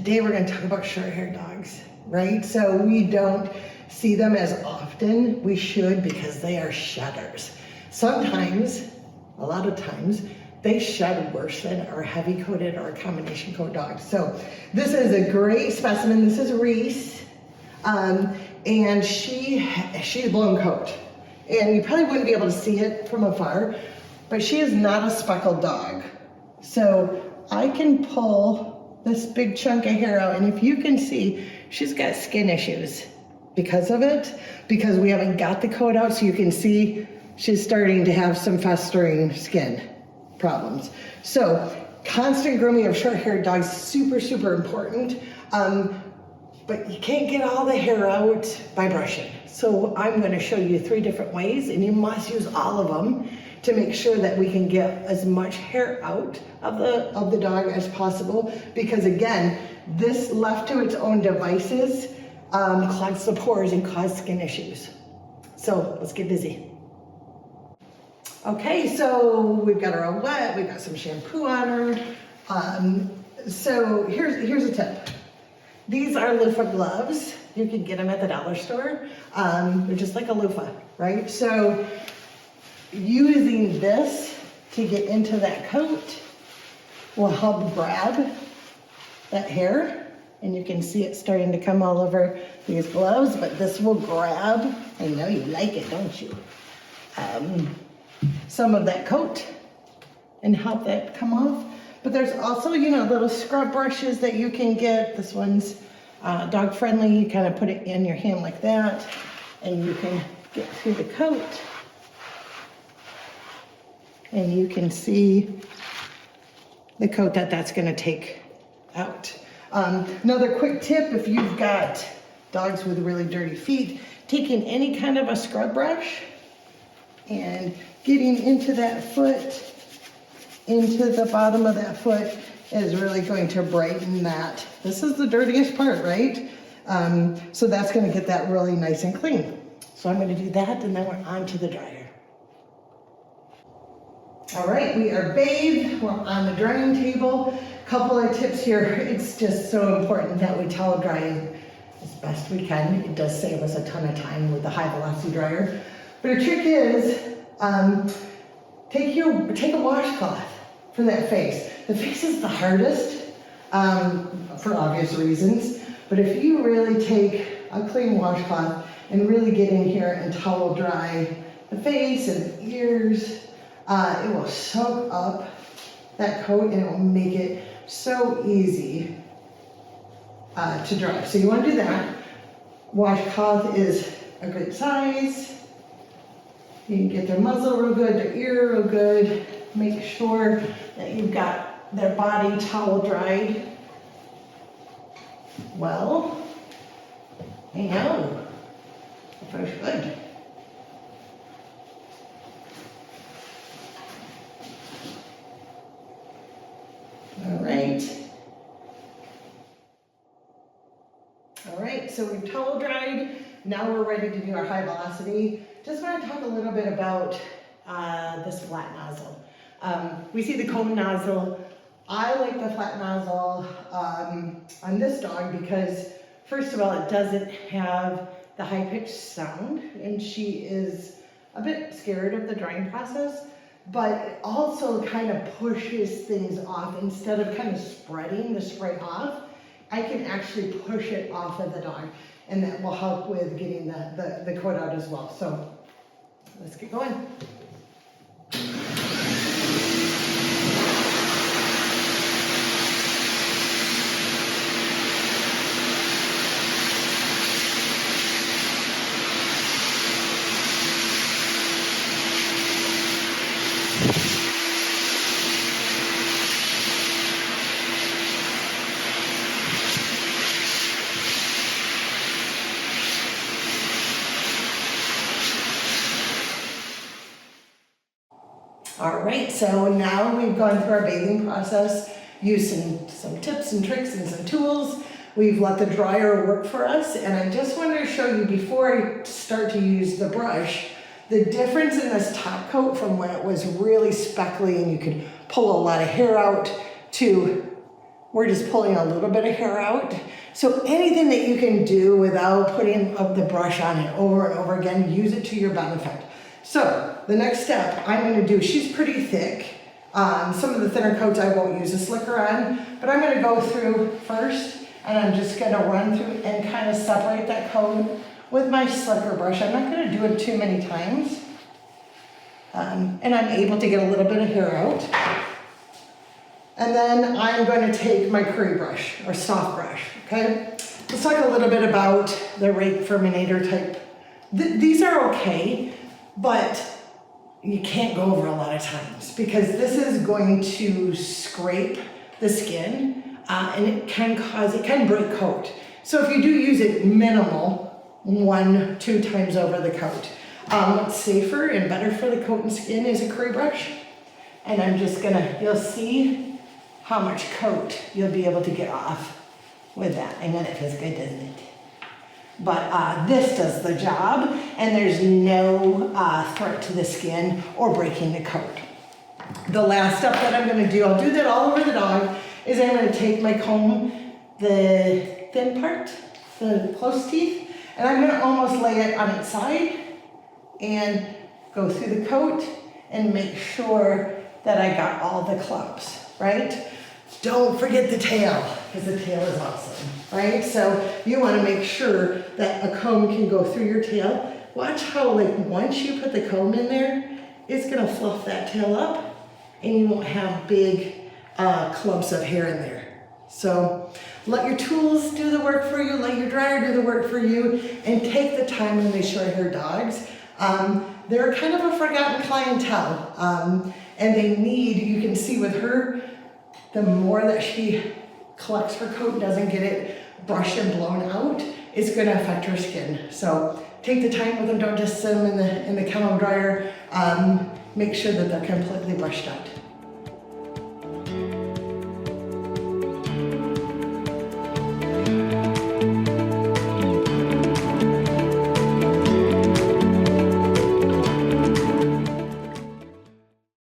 Today we're going to talk about short-haired dogs, right? So we don't see them as often. We should, because they are shedders. Sometimes, a lot of times, they shed worse than our heavy-coated or combination coat dogs. So this is a great specimen. This is Reese, and she's blown coat. And you probably wouldn't be able to see it from afar, but she is not a speckled dog. So I can pull this big chunk of hair out, and if you can see, she's got skin issues because of it, because we haven't got the coat out, so you can see she's starting to have some festering skin problems. So constant grooming of short-haired dogs, super, super important. But you can't get all the hair out by brushing. So I'm going to show you 3 different ways, and you must use all of them to make sure that we can get as much hair out of the dog as possible. Because again, this left to its own devices clogs the pores and cause skin issues. So let's get busy. Okay, so we've got her all wet, we've got some shampoo on her. So here's a tip. These are loofah gloves. You can get them at the dollar store. They're just like a loofah, right? So using this to get into that coat will help grab that hair. And you can see it starting to come all over these gloves, but this will grab, I know you like it, don't you? Some of that coat and help that come off. But there's also, little scrub brushes that you can get. This one's dog friendly. You kind of put it in your hand like that, and you can get through the coat. And you can see the coat that's going to take out. Another quick tip, if you've got dogs with really dirty feet, taking any kind of a scrub brush and getting into that foot, into the bottom of that foot is really going to brighten that. This is the dirtiest part, right? So that's going to get that really nice and clean. So I'm going to do that, and then we're on to the dryer. All right, we are bathed. We're on the drying table. Couple of tips here. It's just so important that we towel dry as best we can. It does save us a ton of time with the high velocity dryer. But a trick is take a washcloth for that face. The face is the hardest for obvious reasons, but if you really take a clean washcloth and really get in here and towel dry the face and the ears, it will soak up that coat and it will make it so easy to dry. So you want to do that. Washcloth is a good size. You can get their muzzle real good, their ear real good. Make sure that you've got their body towel dried well. Hang on. Fresh good. All right, so we've towel dried. Now we're ready to do our high velocity. Just want to talk a little bit about this flat nozzle. We see the cone nozzle. I like the flat nozzle on this dog because, first of all, it doesn't have the high-pitched sound, and she is a bit scared of the drying process, but it also kind of pushes things off. Instead of kind of spreading the spray off, I can actually push it off of the dog, and that will help with getting the coat out as well. So let's get going. All right, so now we've gone through our bathing process, used some tips and tricks and some tools. We've let the dryer work for us, and I just wanted to show you before I start to use the brush, the difference in this top coat from when it was really speckly and you could pull a lot of hair out to we're just pulling a little bit of hair out. So anything that you can do without putting the brush on it over and over again, use it to your benefit. So the next step I'm gonna do, she's pretty thick. Some of the thinner coats I won't use a slicker on, but I'm gonna go through first and I'm just gonna run through and kind of separate that coat with my slicker brush. I'm not gonna do it too many times. And I'm able to get a little bit of hair out. And then I'm going to take my curry brush or soft brush, okay? Let's talk a little bit about the rake Furminator type. These are okay, but you can't go over a lot of times because this is going to scrape the skin and it can break coat. So if you do use it minimal, 1-2 times over the coat. What's safer and better for the coat and skin is a curry brush. And I'm just gonna, you'll see how much coat you'll be able to get off with that. I know that feels good, doesn't it? But this does the job and there's no threat to the skin or breaking the coat. The last step that I'm gonna do, I'll do that all over the dog, is I'm gonna take my comb, the thin part, the close teeth, and I'm gonna almost lay it on its side and go through the coat and make sure that I got all the clumps, right? Don't forget the tail, because the tail is awesome, right? So you want to make sure that a comb can go through your tail. Watch how, like, once you put the comb in there, it's going to fluff that tail up and you won't have big clumps of hair in there. So let your tools do the work for you, let your dryer do the work for you, and take the time when they short hair dogs. They're kind of a forgotten clientele, and they need, you can see with her, the more that she collects her coat and doesn't get it brushed and blown out, it's going to affect her skin. So take the time with them, don't just sit them in the kennel dryer, make sure that they're completely brushed out.